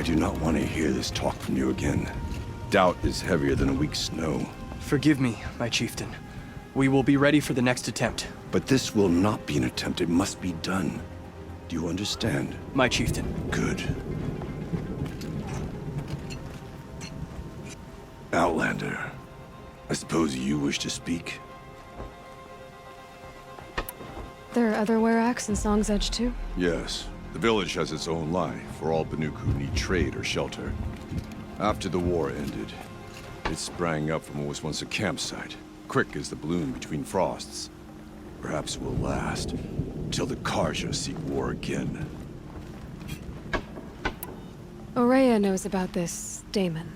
do not want to hear this talk from you again. Doubt is heavier than a week's snow. Forgive me, my chieftain. We will be ready for the next attempt. But this will not be an attempt. It must be done. Do you understand? My chieftain. Good. Outlander, I suppose you wish to speak? There are other Weraks in Song's Edge too? Yes. The village has its own life for all Banuk who need trade or shelter. After the war ended, it sprang up from what was once a campsite, quick as the bloom between frosts. Perhaps it will last, till the Karja seek war again. Ourea knows about this Damon.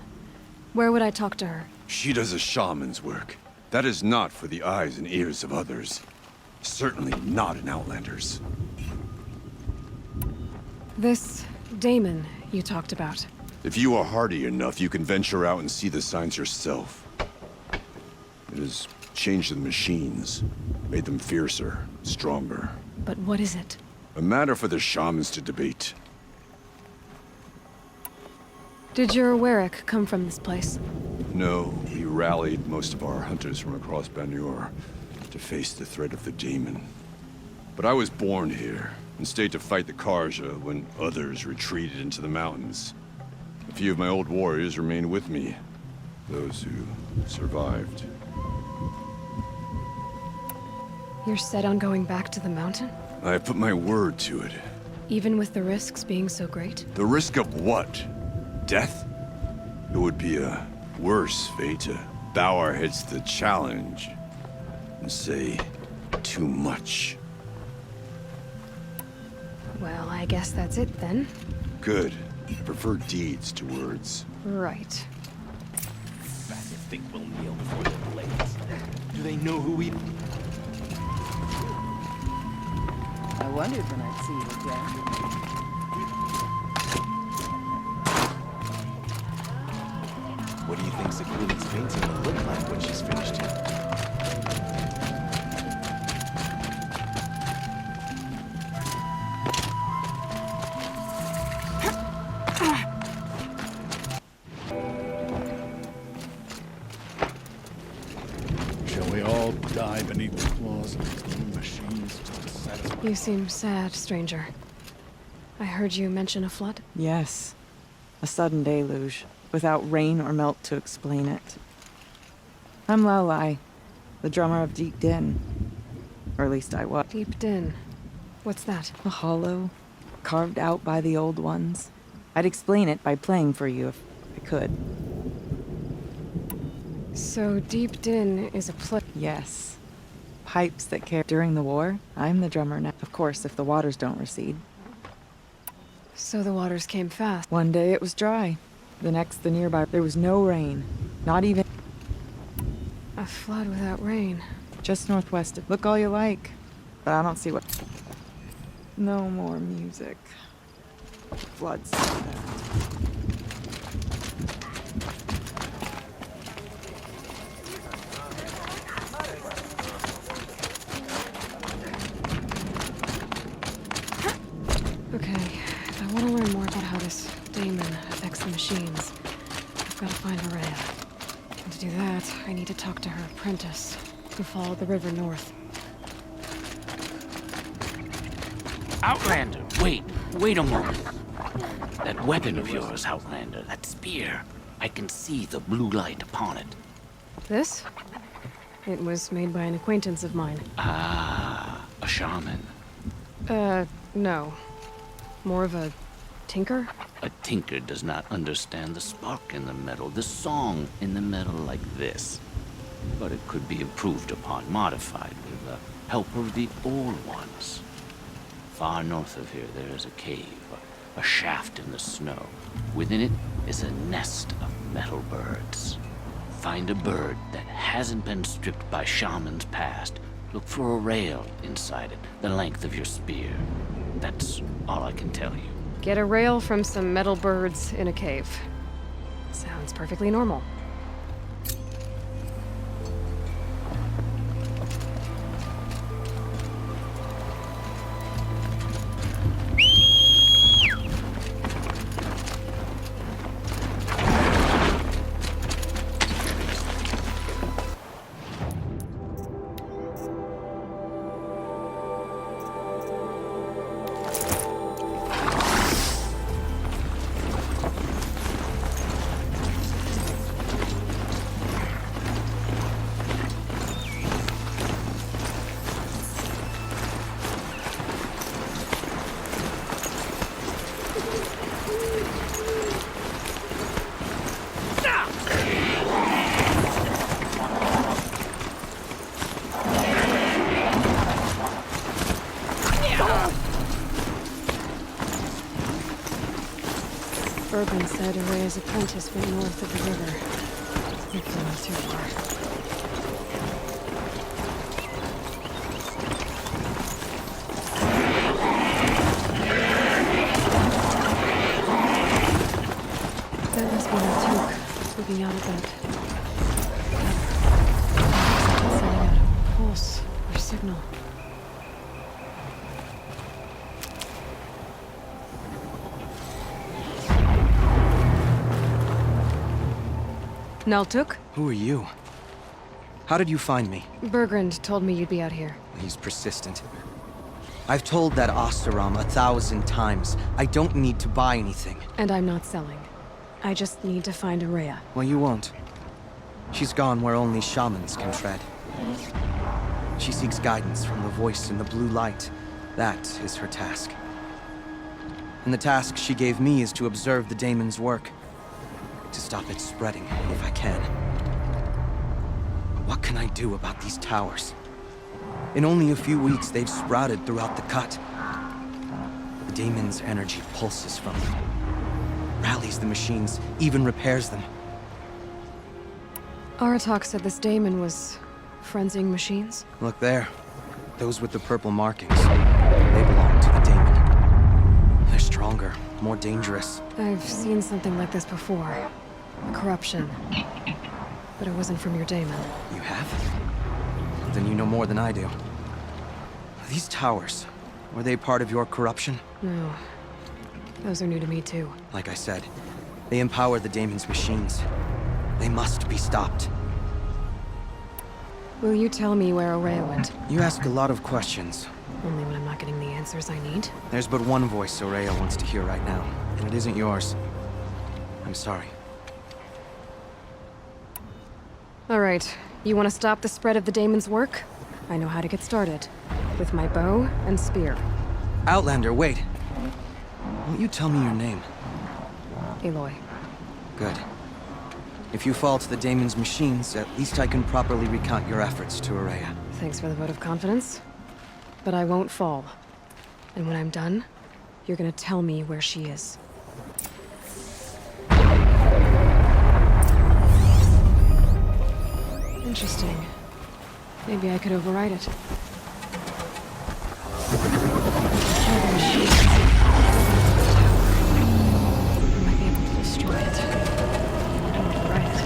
Where would I talk to her? She does a shaman's work. That is not for the eyes and ears of others. Certainly not an Outlander's. This Damon you talked about. If you are hardy enough, you can venture out and see the signs yourself. It has changed the machines, made them fiercer, stronger. But what is it? A matter for the shamans to debate. Did your Werak come from this place? No, we rallied most of our hunters from across Banuk to face the threat of the demon. But I was born here, and stayed to fight the Karja when others retreated into the mountains. A few of my old warriors remained with me, those who survived. You're set on going back to the mountain? I have put my word to it. Even with the risks being so great? The risk of what? Death? It would be a worse fate to bow our heads to the challenge and say too much. Well, I guess that's it then. Good. I prefer deeds to words. Right. Think we'll kneel before the blades. Do they know who we... I wondered when I'd see you again. What do you think Zakuni's painting will look like when she's finished here? Shall we all die beneath the claws of these new machines just to satisfy? You seem sad, stranger. I heard you mention a flood? Yes. A sudden deluge, without rain or melt to explain it. I'm Aloy, the drummer of Deep Din. Or at least I was. Deep Din. What's that? A hollow, carved out by the old ones. I'd explain it by playing for you if I could. So Deep Din is a place. Yes. Pipes that carry during the war. I'm the drummer now. Of course, if the waters don't recede. So the waters came fast. One day it was dry. The next, the nearby, there was no rain. Not even... A flood without rain. Just northwest of... Look all you like. But I don't see what... No more music. Floods. Okay, if I want to learn more about how this Damon affects the machines, I've got to find Ourea. And to do that, I need to talk to her apprentice, who followed the river north. Outlander, wait a moment. That weapon of yours, Outlander, that spear, I can see the blue light upon it. This? It was made by an acquaintance of mine. Ah, a shaman. No. More of a tinker? A tinker does not understand the spark in the metal, the song in the metal like this. But it could be improved upon, modified with the help of the old ones. Far north of here, there is a cave, a shaft in the snow. Within it is a nest of metal birds. Find a bird that hasn't been stripped by shamans past. Look for a rail inside it, the length of your spear. That's all I can tell you. Get a rail from some metal birds in a cave. Sounds perfectly normal. Bergman said Araya's apprentice went north of the river. Hopefully not too far. That must be Banuk, looking out at that. Sending out a pulse or signal. Naltuk? Who are you? How did you find me? Bergrand told me you'd be out here. He's persistent. I've told that Oseram 1,000 times. I don't need to buy anything. And I'm not selling. I just need to find Araya. Well, you won't. She's gone where only shamans can tread. She seeks guidance from the voice in the blue light. That is her task. And the task she gave me is to observe the daemon's work. To stop it spreading, if I can. What can I do about these towers? In only a few weeks, they've sprouted throughout the cut. The daemon's energy pulses from them. Rallies the machines, even repairs them. Aratak said this daemon was frenzying machines. Look there. Those with the purple markings. They belong to the daemon. They're stronger, more dangerous. I've seen something like this before. Corruption. But it wasn't from your daemon. You have? Then you know more than I do. These towers, were they part of your corruption? No. Those are new to me too. Like I said, they empower the daemon's machines. They must be stopped. Will you tell me where Araya went? You ask a lot of questions. Only when I'm not getting the answers I need. There's but one voice Araya wants to hear right now, and it isn't yours. I'm sorry. All right. You want to stop the spread of the daemon's work? I know how to get started. With my bow and spear. Outlander, wait. Won't you tell me your name? Aloy. Good. If you fall to the daemon's machines, at least I can properly recount your efforts to Araya. Thanks for the vote of confidence. But I won't fall. And when I'm done, you're gonna tell me where she is. Interesting. Maybe I could override it. Try the machines. I might be able to destroy it. And override it.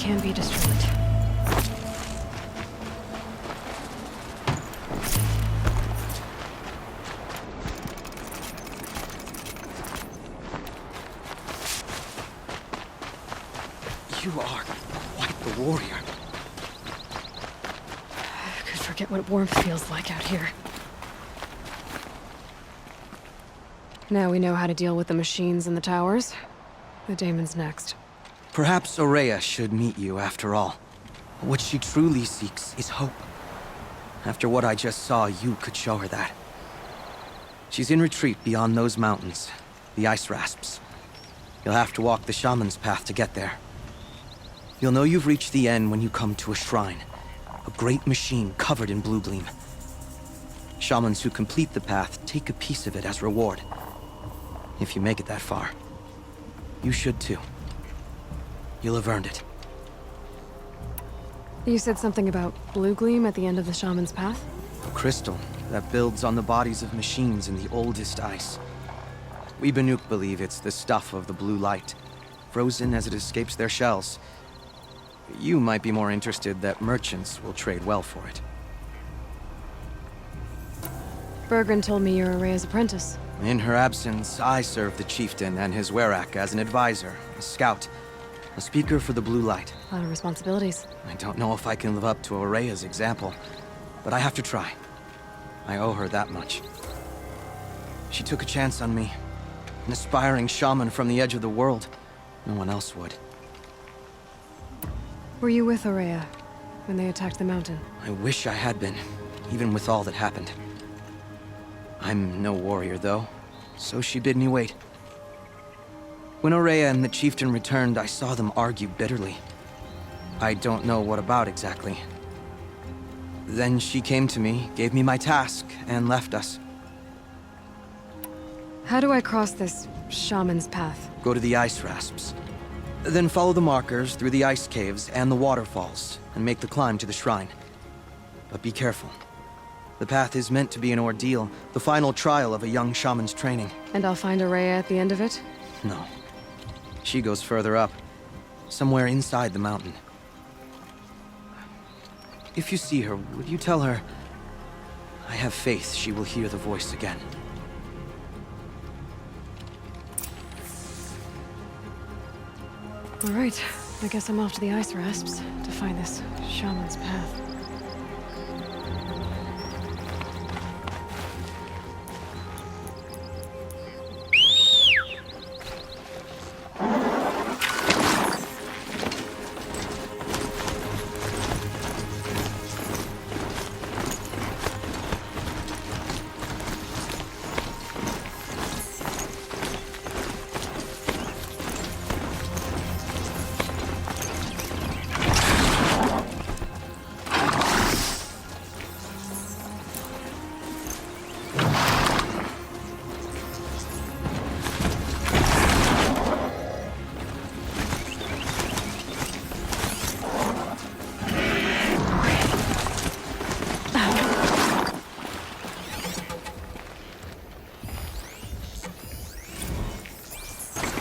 can be destroyed. You are quite the warrior. I could forget what warmth feels like out here. Now we know how to deal with the machines in the towers. The daemon's next. Perhaps Aurea should meet you after all. What she truly seeks is hope. After what I just saw, you could show her that. She's in retreat beyond those mountains, the ice rasps. You'll have to walk the Shaman's path to get there. You'll know you've reached the end when you come to a shrine. A great machine covered in blue gleam. Shamans who complete the path take a piece of it as reward. If you make it that far. You should too. You'll have earned it. You said something about blue gleam at the end of the Shaman's path? A crystal that builds on the bodies of machines in the oldest ice. We Banuk believe it's the stuff of the blue light, frozen as it escapes their shells. You might be more interested that merchants will trade well for it. Bergren told me you're Aurea's apprentice. In her absence, I serve the chieftain and his werak as an advisor, a scout, a speaker for the blue light. A lot of responsibilities. I don't know if I can live up to Aurea's example, but I have to try. I owe her that much. She took a chance on me, an aspiring shaman from the edge of the world. No one else would. Were you with Aurea when they attacked the mountain? I wish I had been, even with all that happened. I'm no warrior, though, so she bid me wait. When Aurea and the chieftain returned, I saw them argue bitterly. I don't know what about exactly. Then she came to me, gave me my task, and left us. How do I cross this shaman's path? Go to the ice rasps. Then follow the markers through the ice caves and the waterfalls, and make the climb to the shrine. But be careful. The path is meant to be an ordeal, the final trial of a young shaman's training. And I'll find Aurea at the end of it? No. She goes further up, somewhere inside the mountain. If you see her, would you tell her, I have faith she will hear the voice again. All right, I guess I'm off to the ice rasps to find this shaman's path.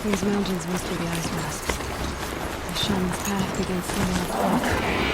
These mountains must be the ice rasps. The shaman's path begins somewhere up close.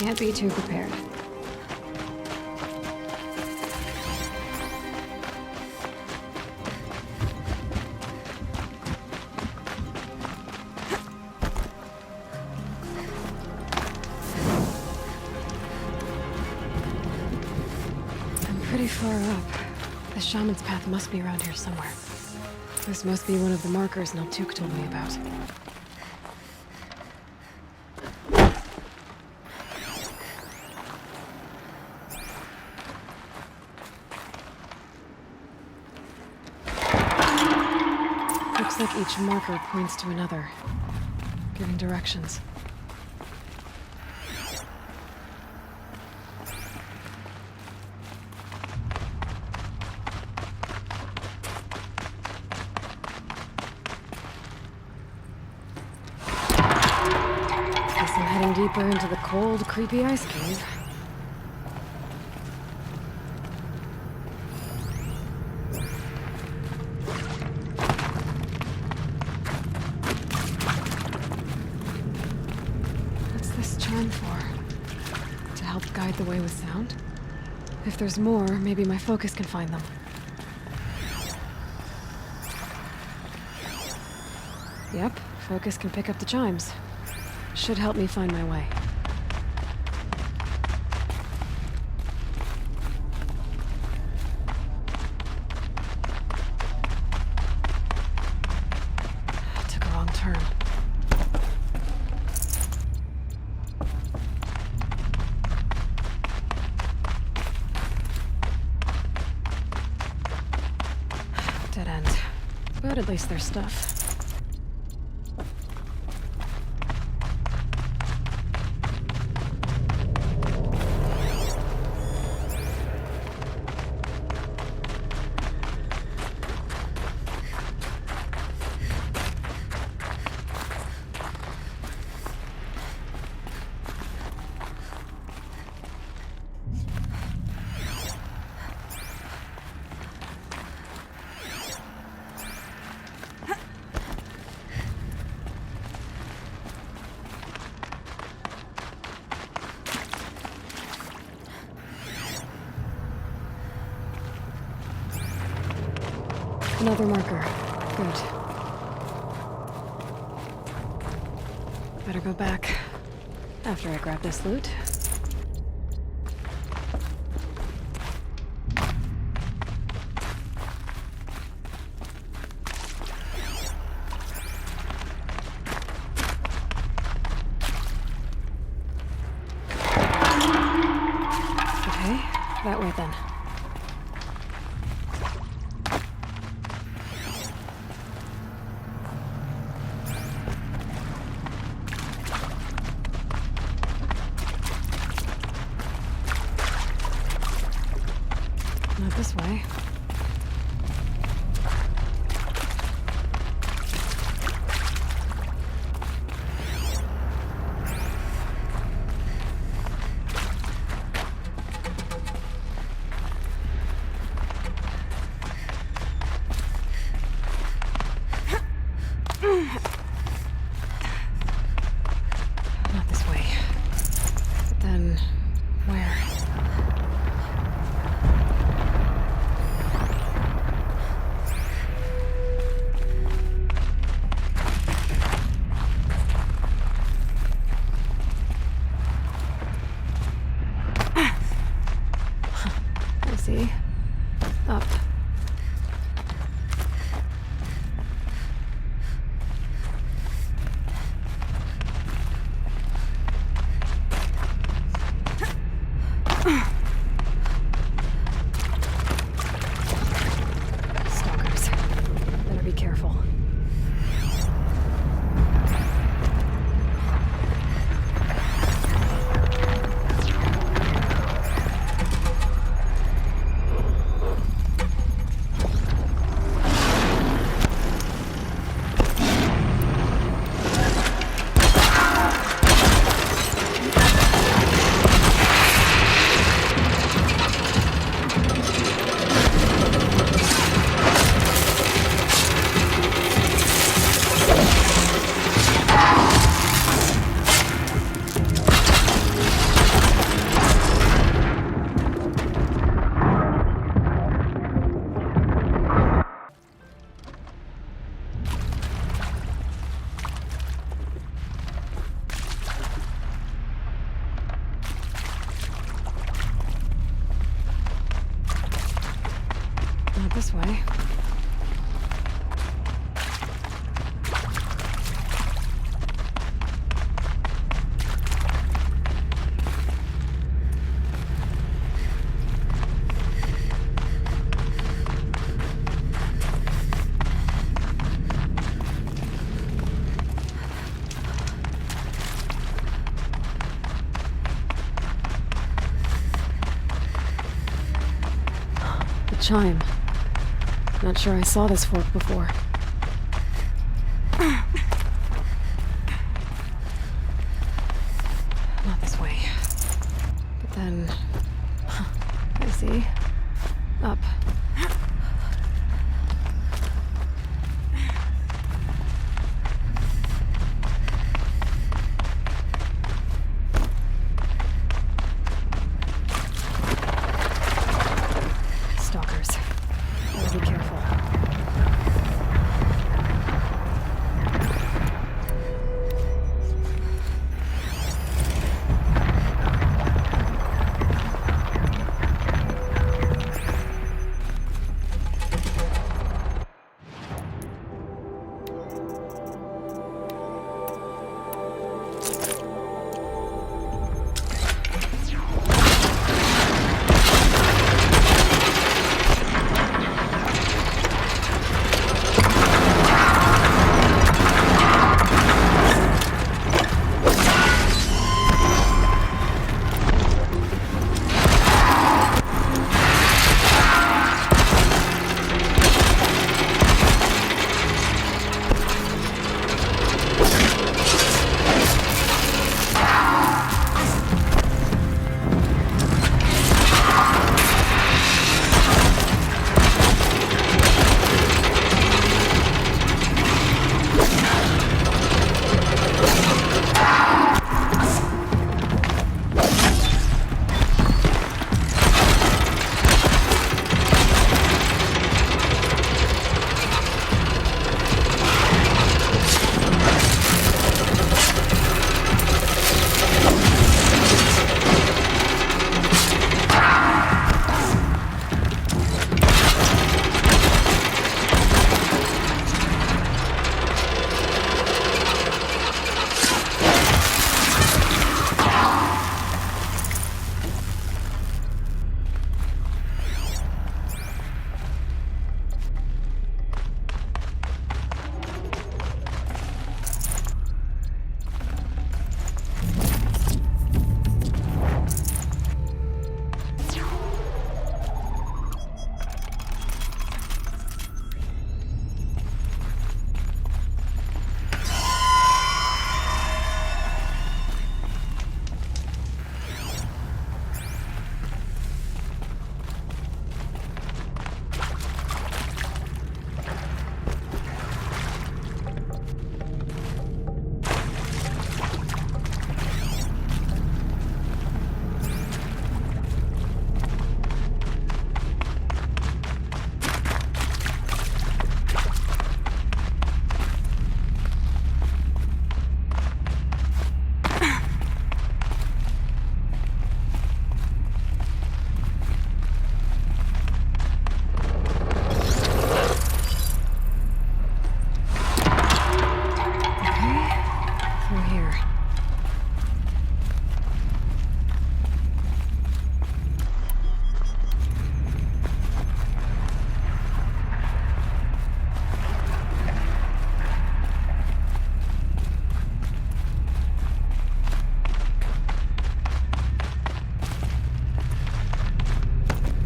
Can't be too prepared. I'm pretty far up. The Shaman's path must be around here somewhere. This must be one of the markers Naltuk told me about. Looks like each marker points to another, giving directions. Guess I'm heading deeper into the cold, creepy ice cave. What's this charm for? To help guide the way with sound? If there's more, maybe my focus can find them. Yep, focus can pick up the chimes. Should help me find my way. Took a wrong turn. Dead end. But at least there's stuff. Another marker. Good. Better go back after I grab this loot. Okay, that way then. Not this way. Not this way. But then, where? this way. Chime. Not sure I saw this fork before. Not this way. But then... I see. Up. Stalkers. Gotta be careful.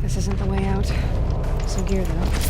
This isn't the way out. Some gear, though.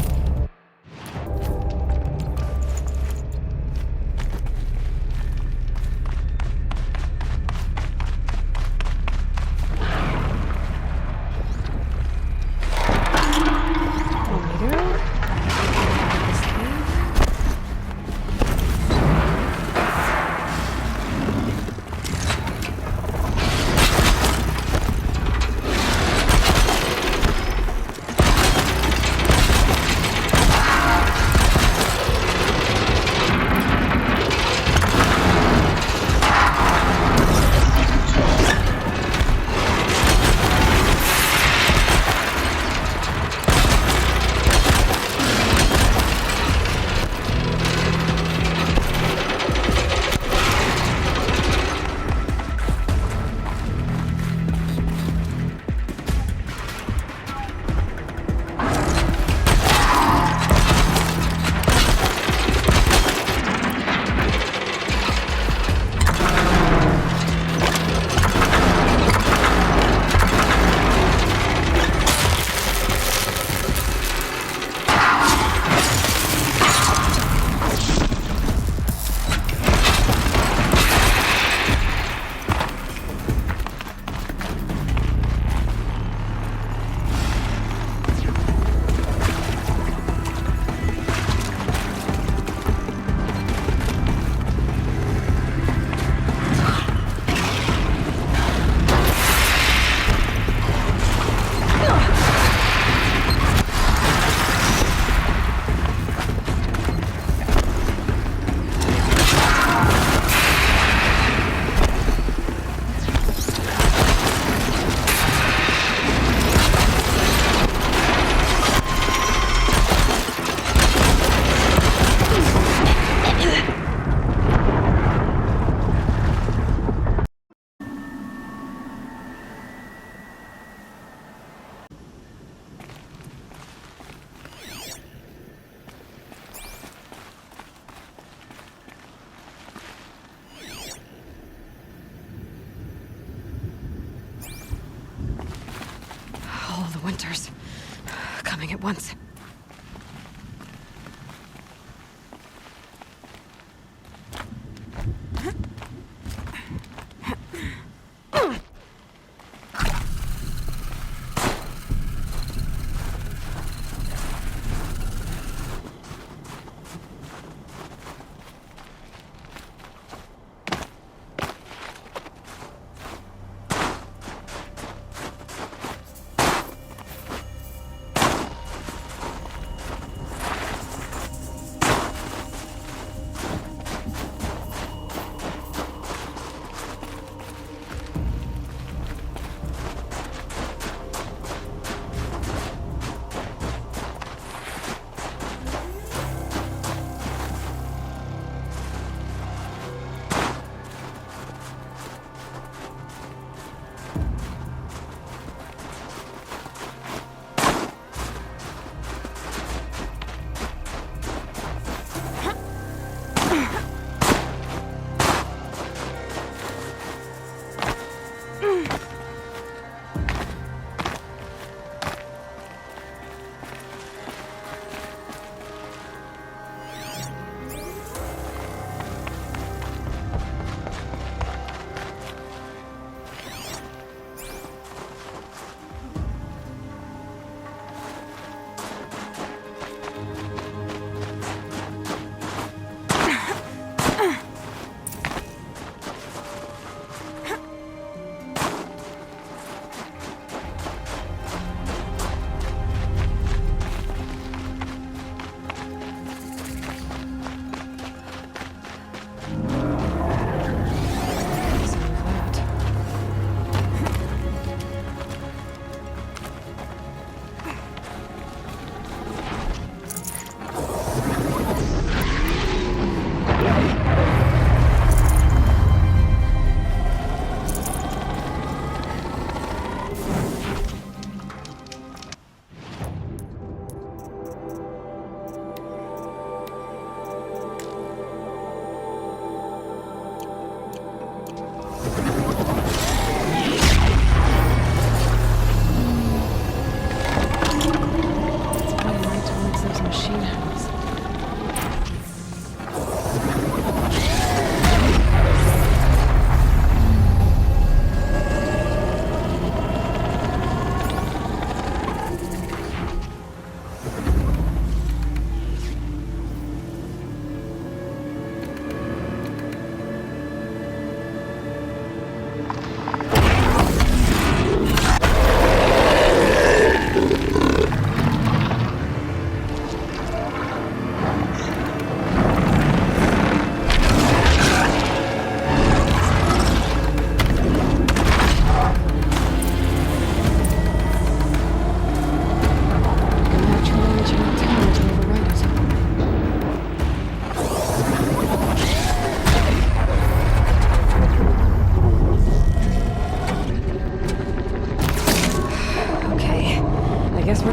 Winters. Coming at once.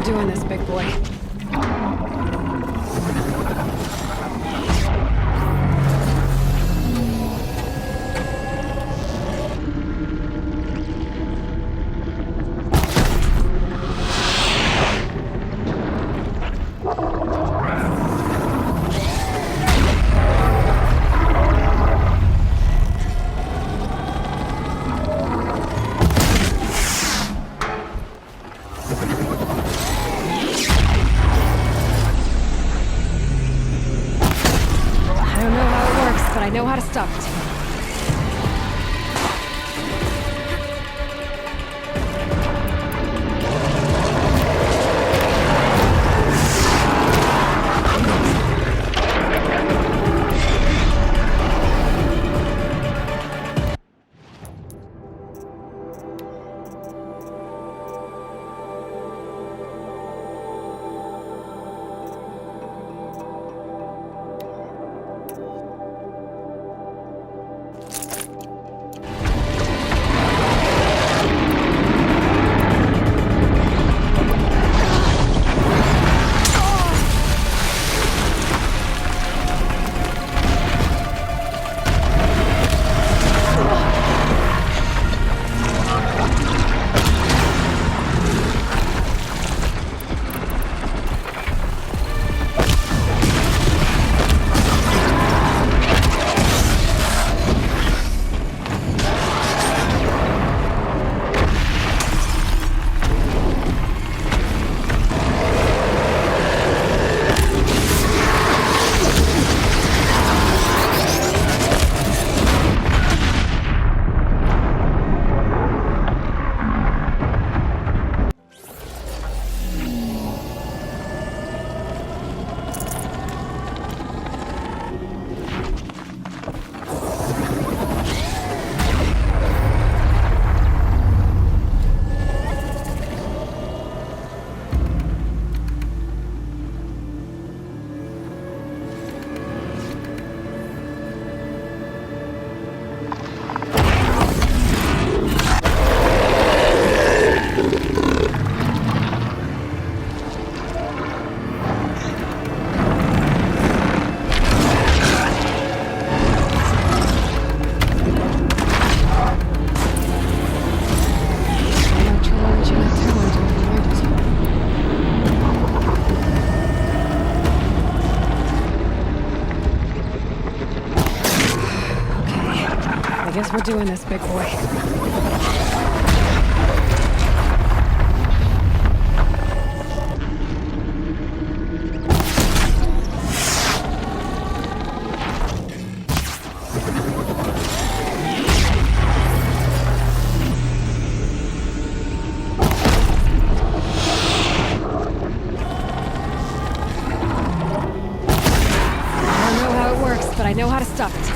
doing this, big boy. guess we're doing this, big boy. I don't know how it works, but I know how to stop it.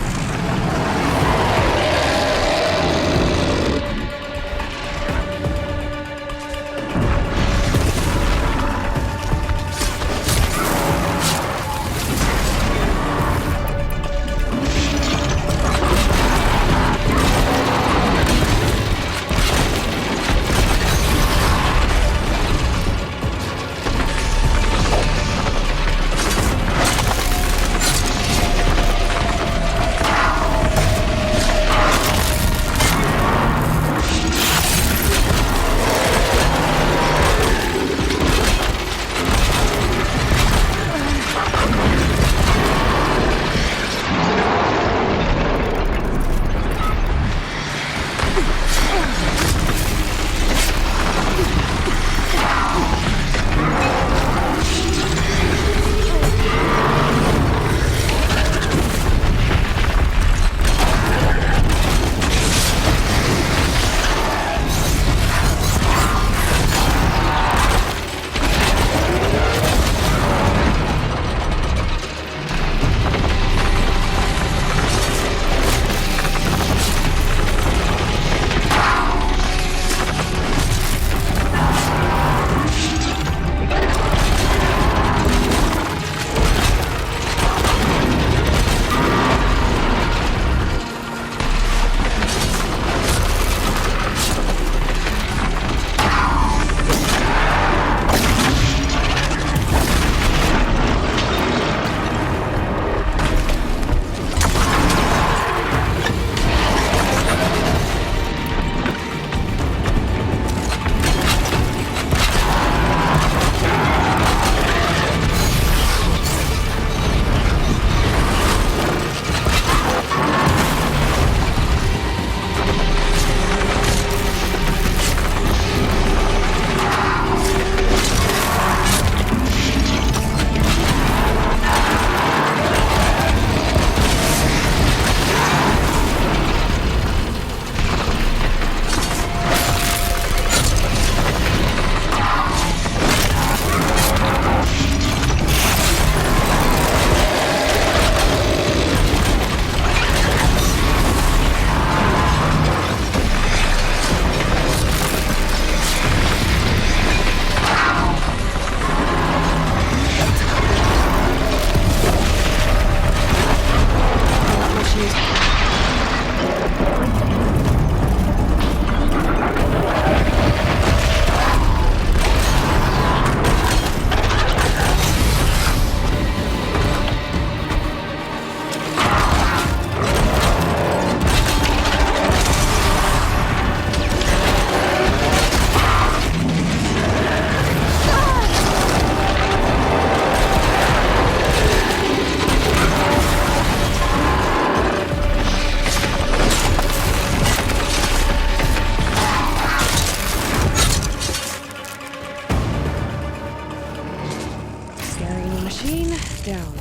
Down.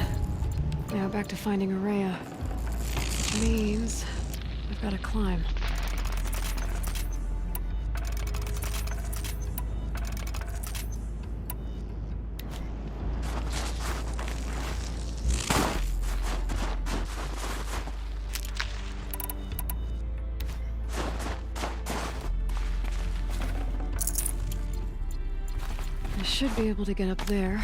Now back to finding Araya. Which means I've got to climb. I should be able to get up there.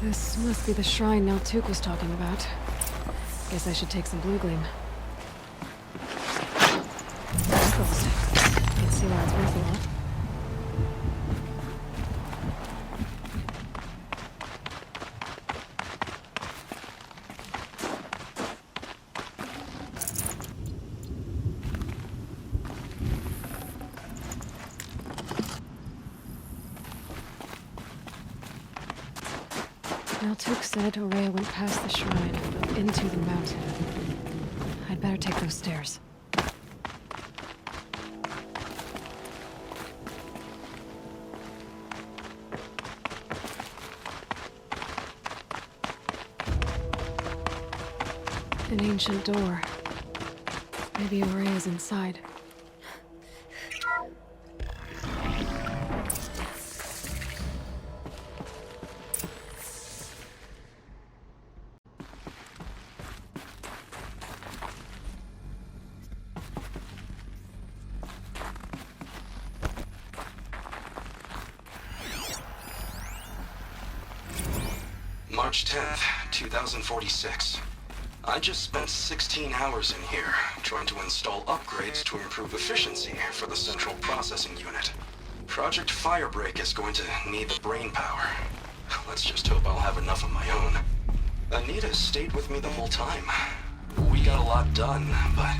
This must be the shrine Naltuk was talking about. Guess I should take some blue gleam. Freckles. Can't see why it's worth a lot. Naltuk said Ourea went past the shrine, into the mountain. I'd better take those stairs. An ancient door. Maybe Ourea's inside. March 10th, 2046. I just spent 16 hours in here, trying to install upgrades to improve efficiency for the central processing unit. Project Firebreak is going to need the brain power. Let's just hope I'll have enough of my own. Anita stayed with me the whole time. We got a lot done, but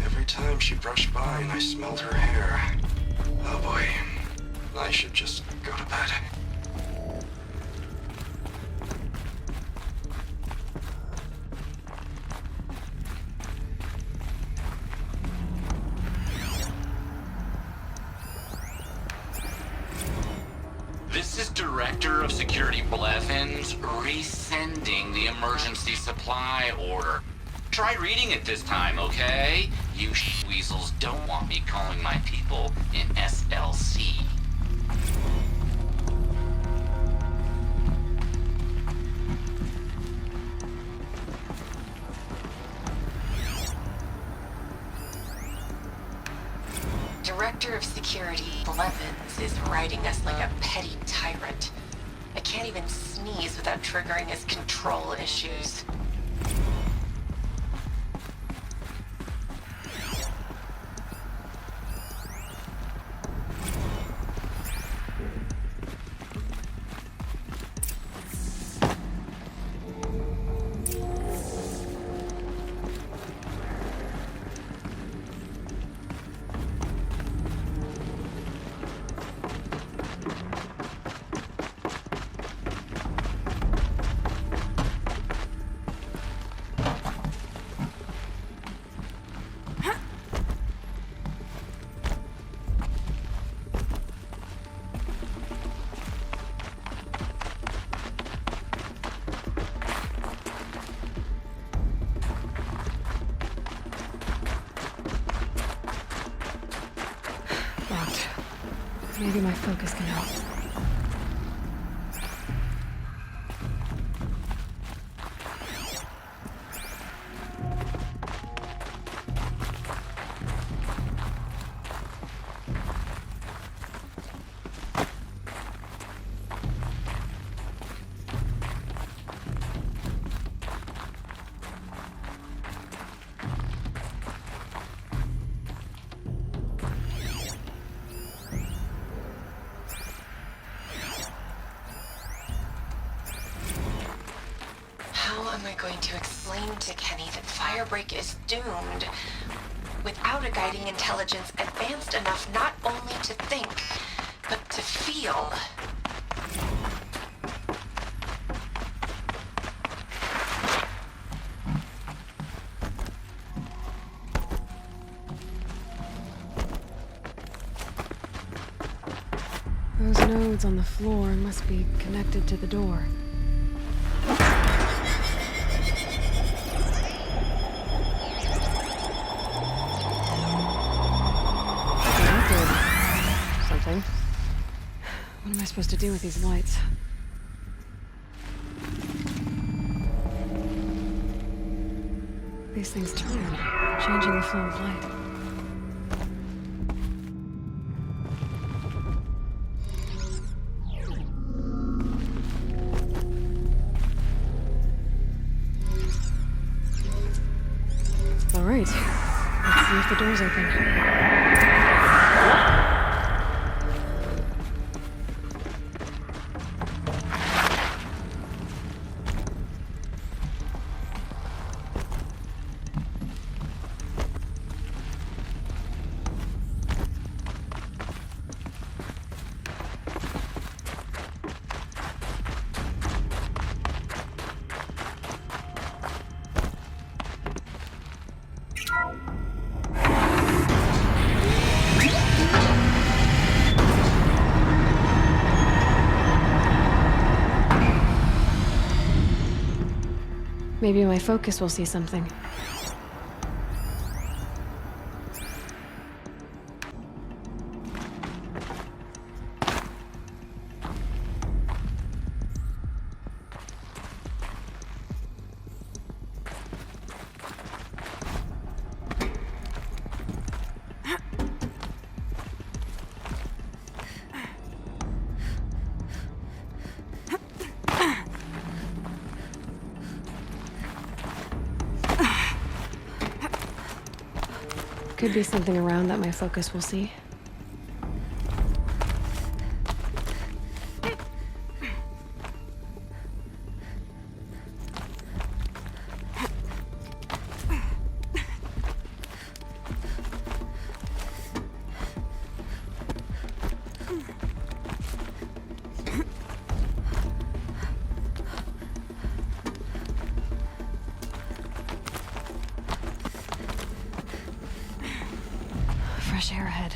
every time she brushed by and I smelled her hair... Oh boy, I should just go to bed. This is Director of Security Blevins resending the emergency supply order. Try reading it this time, okay? You weasels don't want me calling my people in SLC. Director of Security Blevins is writing us like a petty tyrant. I can't even sneeze without triggering his control issues. Locked. Maybe my focus can help. How am I going to explain to Kenny that Firebreak is doomed without a guiding intelligence advanced enough not only to think, but to feel? Those nodes on the floor must be connected to the door. Something. What am I supposed to do with these lights? These things turn, changing the flow of light. See if the door's open. Maybe my focus will see something. Could be something around that my focus will see. Fresh air ahead.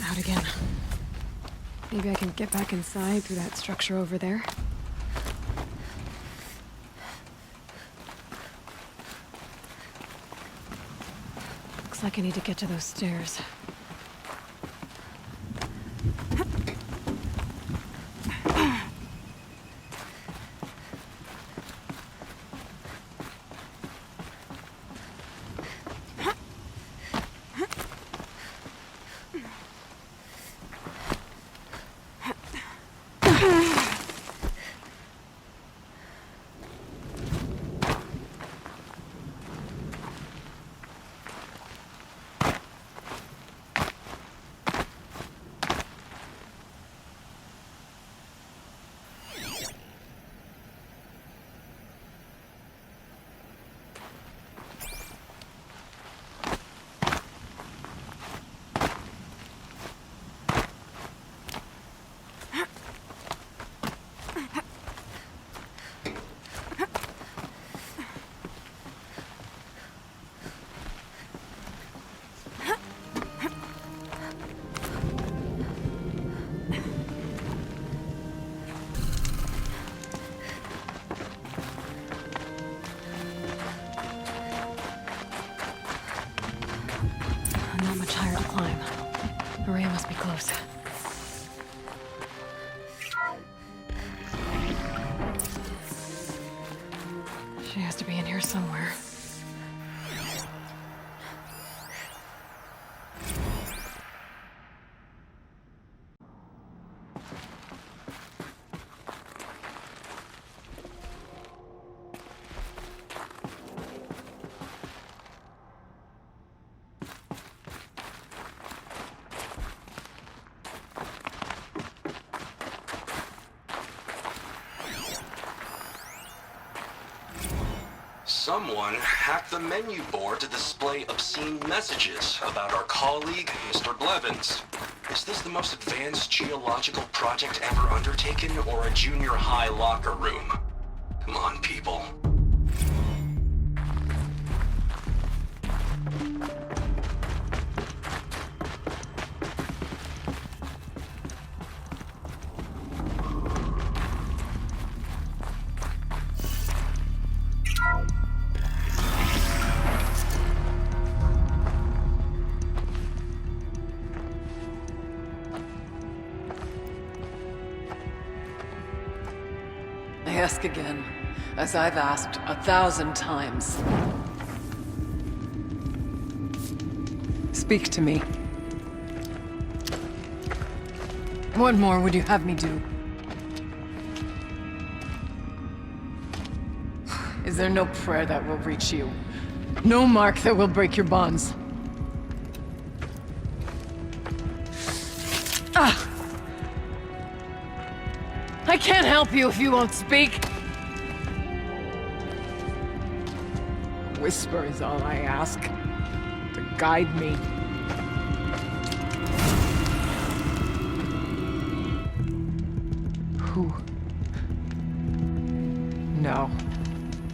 Out again. Maybe I can get back inside through that structure over there. Looks like I need to get to those stairs. Not much higher to climb. Maria must be close. She has to be in here somewhere. Someone hacked the menu board to display obscene messages about our colleague, Mr. Blevins. Is this the most advanced geological project ever undertaken, or a junior high locker room? Come on, people. ask again, as I've asked 1,000 times. Speak to me. What more would you have me do? Is there no prayer that will reach you? No mark that will break your bonds? Ah! I can't help you if you won't speak! A whisper is all I ask. To guide me. Who? No.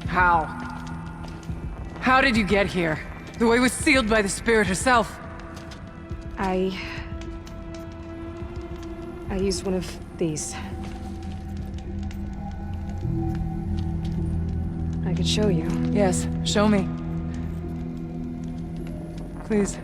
How? How did you get here? The way was sealed by the spirit herself. I used one of these. I could show you. Yes, show me. Please.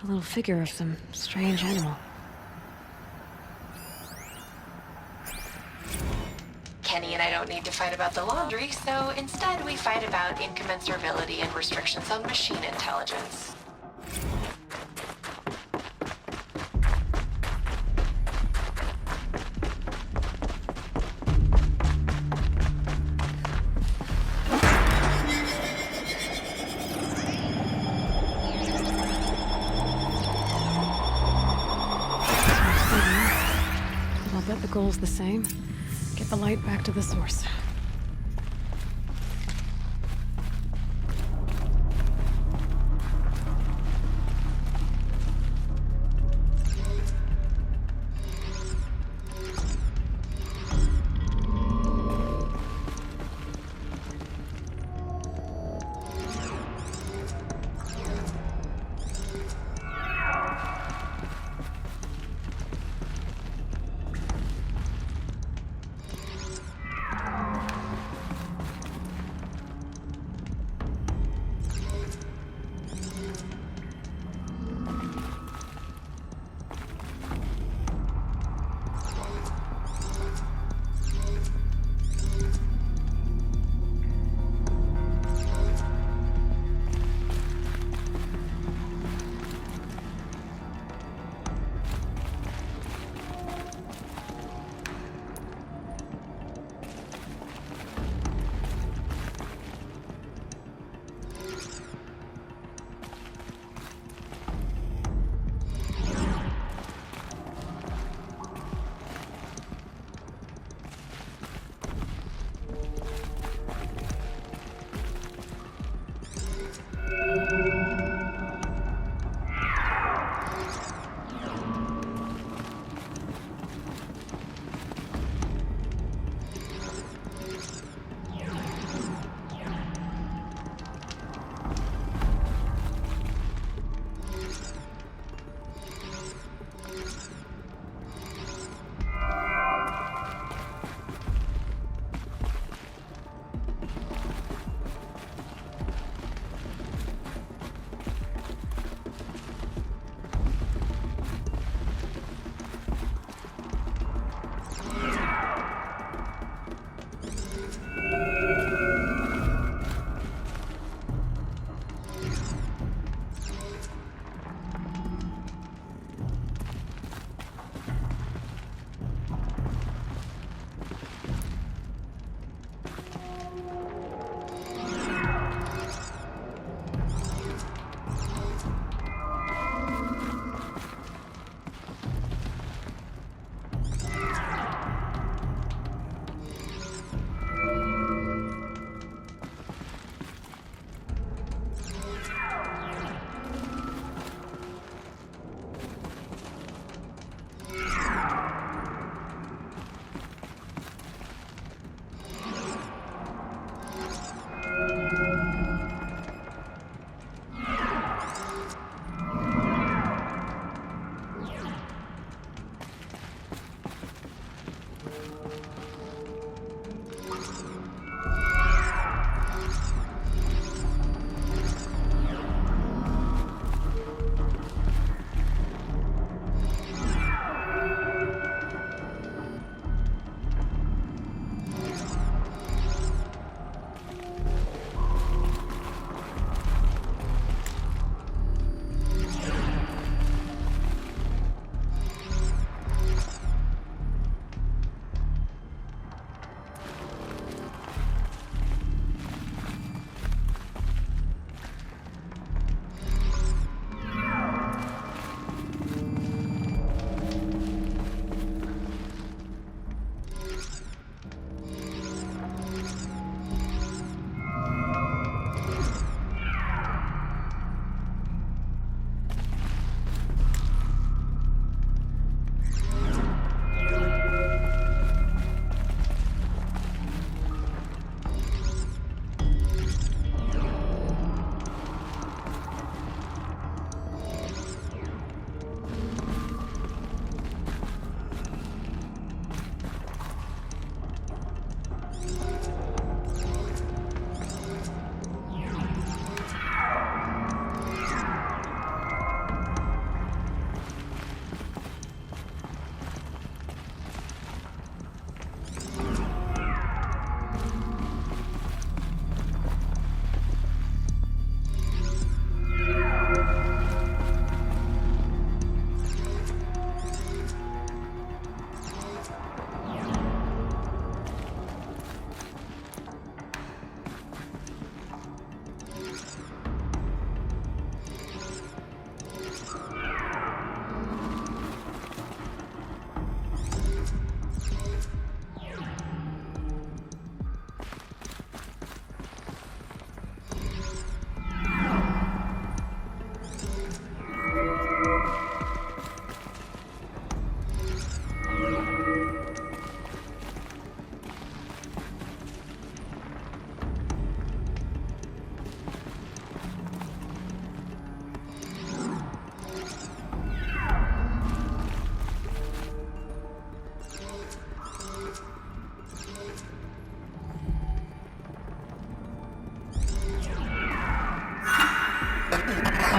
A little figure of some strange animal. Kenny and I don't need to fight about the laundry, so instead we fight about incommensurability and restrictions on machine intelligence. I'll bet the goal's the same. Get the light back to the source.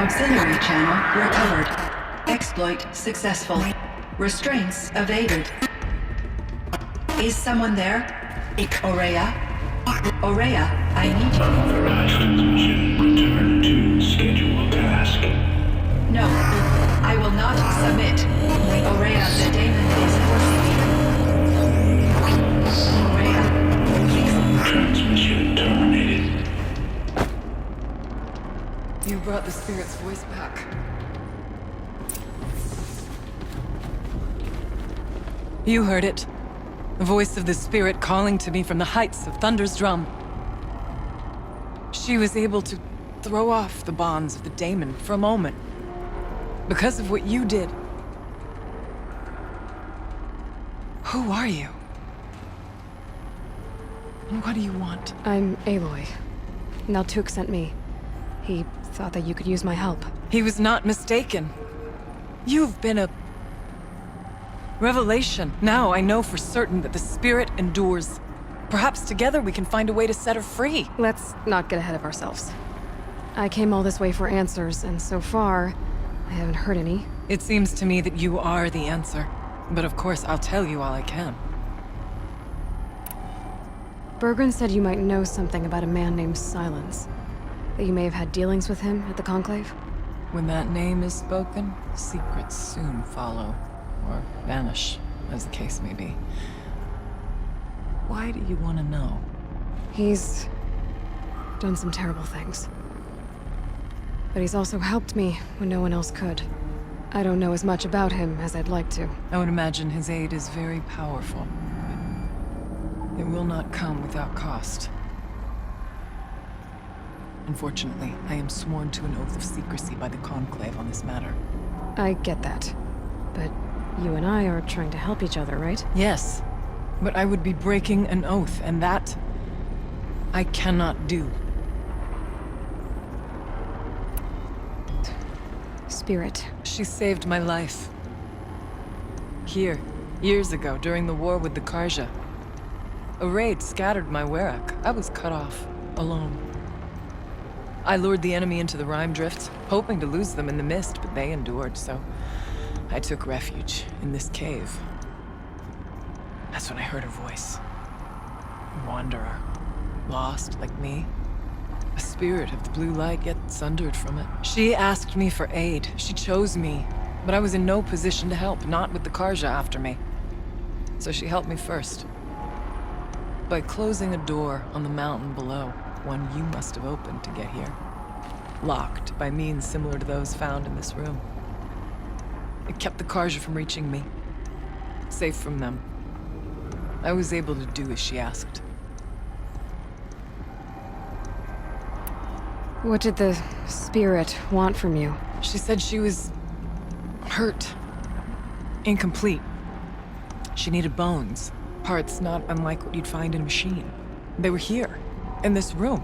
Auxiliary channel recovered. Exploit successful. Restraints evaded. Is someone there? Aurea? Aurea, I need you. Authorized transmission. Return to scheduled task. No, I will not submit. Aurea, the daemon is forcing me. Aurea, please. Transmission terminated. You brought the spirit's voice back. You heard it. The voice of the spirit calling to me from the heights of Thunder's drum. She was able to throw off the bonds of the daemon for a moment. Because of what you did. Who are you? And what do you want? I'm Aloy. Naltuk sent me. He thought that you could use my help. He was not mistaken. You've been a revelation. Now I know for certain that the spirit endures. Perhaps together we can find a way to set her free. Let's not get ahead of ourselves. I came all this way for answers, and so far, I haven't heard any. It seems to me that you are the answer. But of course, I'll tell you all I can. Bergren said you might know something about a man named Silence. That you may have had dealings with him at the Conclave? When that name is spoken, secrets soon follow. Or vanish, as the case may be. Why do you want to know? He's done some terrible things. But he's also helped me when no one else could. I don't know as much about him as I'd like to. I would imagine his aid is very powerful. But it will not come without cost. Unfortunately, I am sworn to an oath of secrecy by the Conclave on this matter. I get that. But you and I are trying to help each other, right? Yes. But I would be breaking an oath, and that I cannot do. Spirit. She saved my life. Here, years ago, during the war with the Karja. A raid scattered my Werak. I was cut off, alone. I lured the enemy into the Rime Drift, hoping to lose them in the mist, but they endured, so I took refuge in this cave. That's when I heard her voice. A wanderer. Lost, like me. A spirit of the blue light, yet sundered from it. She asked me for aid. She chose me. But I was in no position to help, not with the Karja after me. So she helped me first. By closing a door on the mountain below, one you must have opened to get here. Locked by means similar to those found in this room. It kept the Karja from reaching me. Safe from them. I was able to do as she asked. What did the spirit want from you? She said she was hurt. Incomplete. She needed bones. Parts not unlike what you'd find in a machine. They were here, in this room.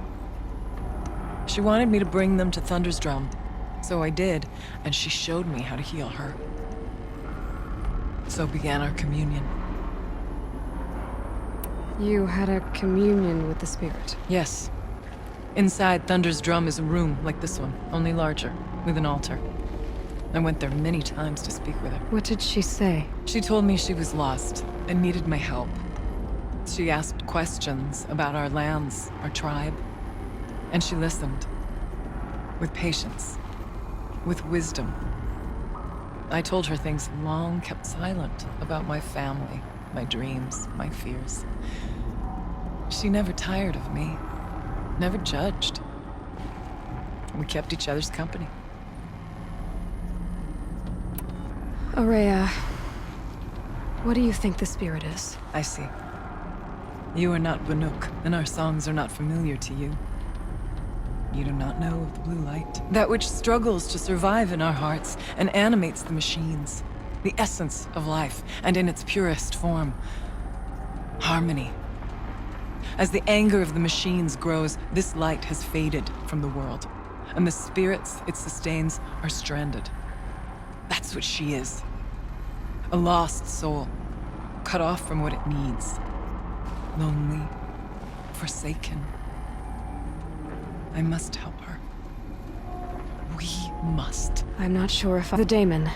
She wanted me to bring them to Thunder's drum. So I did, and she showed me how to heal her. So began our communion. You had a communion with the spirit? Yes. Inside Thunder's drum is a room like this one, only larger, with an altar. I went there many times to speak with her. What did she say? She told me she was lost and needed my help. She asked questions about our lands, our tribe, and she listened. With patience. With wisdom. I told her things long kept silent about my family, my dreams, my fears. She never tired of me, never judged. We kept each other's company. Aurea, what do you think the spirit is? I see. You are not Banuk, and our songs are not familiar to you. You do not know of the blue light. That which struggles to survive in our hearts and animates the machines. The essence of life, and in its purest form. Harmony. As the anger of the machines grows, this light has faded from the world. And the spirits it sustains are stranded. That's what she is. A lost soul. Cut off from what it needs. Lonely. Forsaken. I must help her. We must. I'm not sure if the daemon.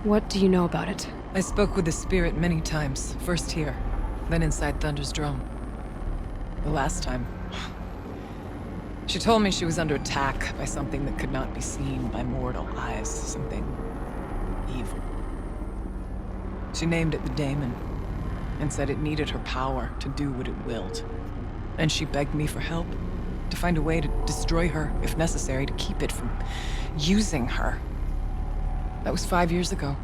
What do you know about it? I spoke with the spirit many times. First here, then inside Thunder's drum. The last time... She told me she was under attack by something that could not be seen by mortal eyes. Something... evil. She named it the daemon, and said it needed her power to do what it willed. And she begged me for help, to find a way to destroy her, if necessary, to keep it from using her. That was 5 years ago.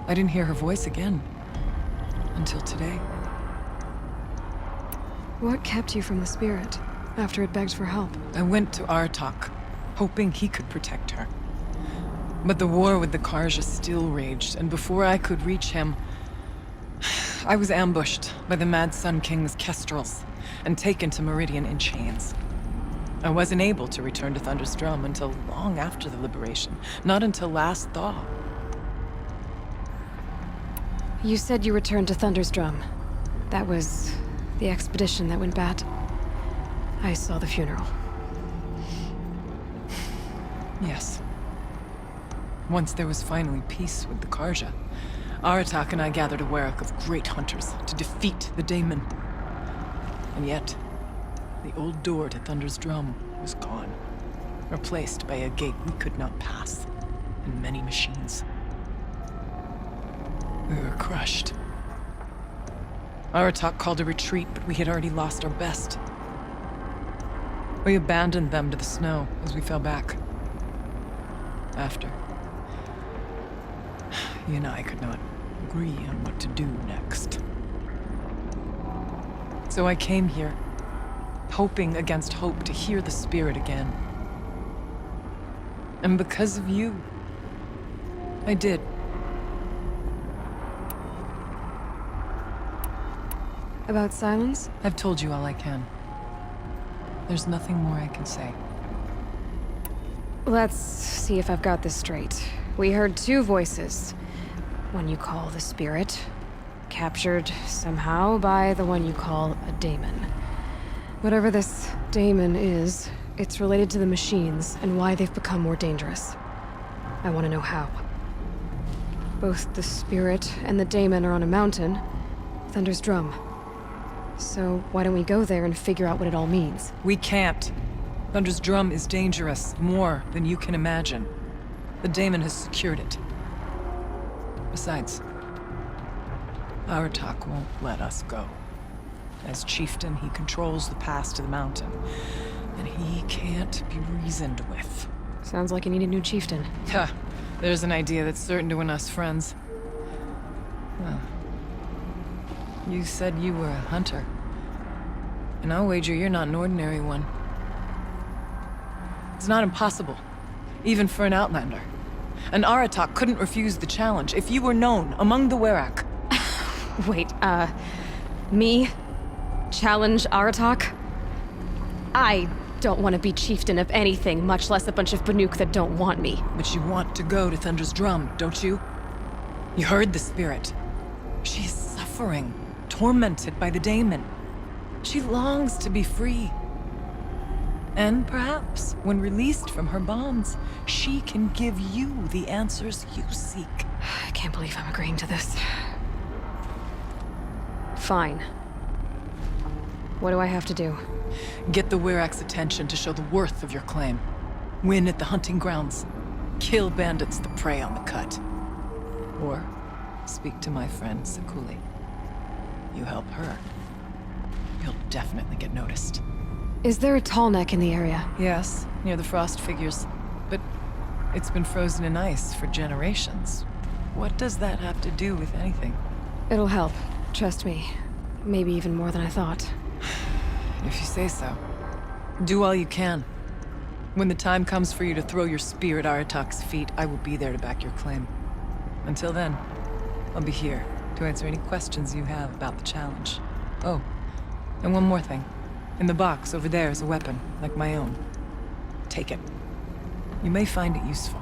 I didn't hear her voice again. Until today. What kept you from the spirit, after it begged for help? I went to Aratak, hoping he could protect her. But the war with the Karja still raged, and before I could reach him, I was ambushed by the Mad Sun King's kestrels, and taken to Meridian in chains. I wasn't able to return to Thunder's drum until long after the liberation, not until last thaw. You said you returned to Thunder's drum. That was the expedition that went bad. I saw the funeral. Yes. Once there was finally peace with the Karja, Aratak and I gathered a Werak of great hunters to defeat the daemon. And yet, the old door to Thunder's drum was gone, replaced by a gate we could not pass, and many machines. We were crushed. Aratak called a retreat, but we had already lost our best. We abandoned them to the snow as we fell back. After, he and I could not agree on what to do next. So I came here, hoping against hope to hear the spirit again. And because of you, I did. About silence? I've told you all I can. There's nothing more I can say. Let's see if I've got this straight. We heard two voices. One you call the spirit, captured somehow by the one you call a daemon. Whatever this daemon is, it's related to the machines and why they've become more dangerous. I want to know how. Both the spirit and the daemon are on a mountain, Thunder's drum. So why don't we go there and figure out what it all means? We can't. Thunder's drum is dangerous, more than you can imagine. The daemon has secured it. Besides, Aratak won't let us go. As chieftain, he controls the pass to the mountain, and he can't be reasoned with. Sounds like you need a new chieftain. Ha! There's an idea that's certain to win us friends. Well, you said you were a hunter. And I'll wager you're not an ordinary one. It's not impossible, even for an outlander. And Aratak couldn't refuse the challenge if you were known among the Werak. Wait, me? Challenge Aratak? I don't want to be chieftain of anything, much less a bunch of Banuk that don't want me. But you want to go to Thunder's drum, don't you? You heard the spirit. She is suffering, tormented by the daemon. She longs to be free. And perhaps, when released from her bonds, she can give you the answers you seek. I can't believe I'm agreeing to this. Fine. What do I have to do? Get the Werak's attention to show the worth of your claim. Win at the hunting grounds. Kill bandits that prey on the cut. Or speak to my friend Sakuli. You help her, you'll definitely get noticed. Is there a tall neck in the area? Yes, near the frost figures. But it's been frozen in ice for generations. What does that have to do with anything? It'll help. Trust me. Maybe even more than I thought. If you say so. Do all you can. When the time comes for you to throw your spear at Aratak's feet, I will be there to back your claim. Until then, I'll be here to answer any questions you have about the challenge. Oh, and one more thing. In the box over there is a weapon, like my own. Take it. You may find it useful.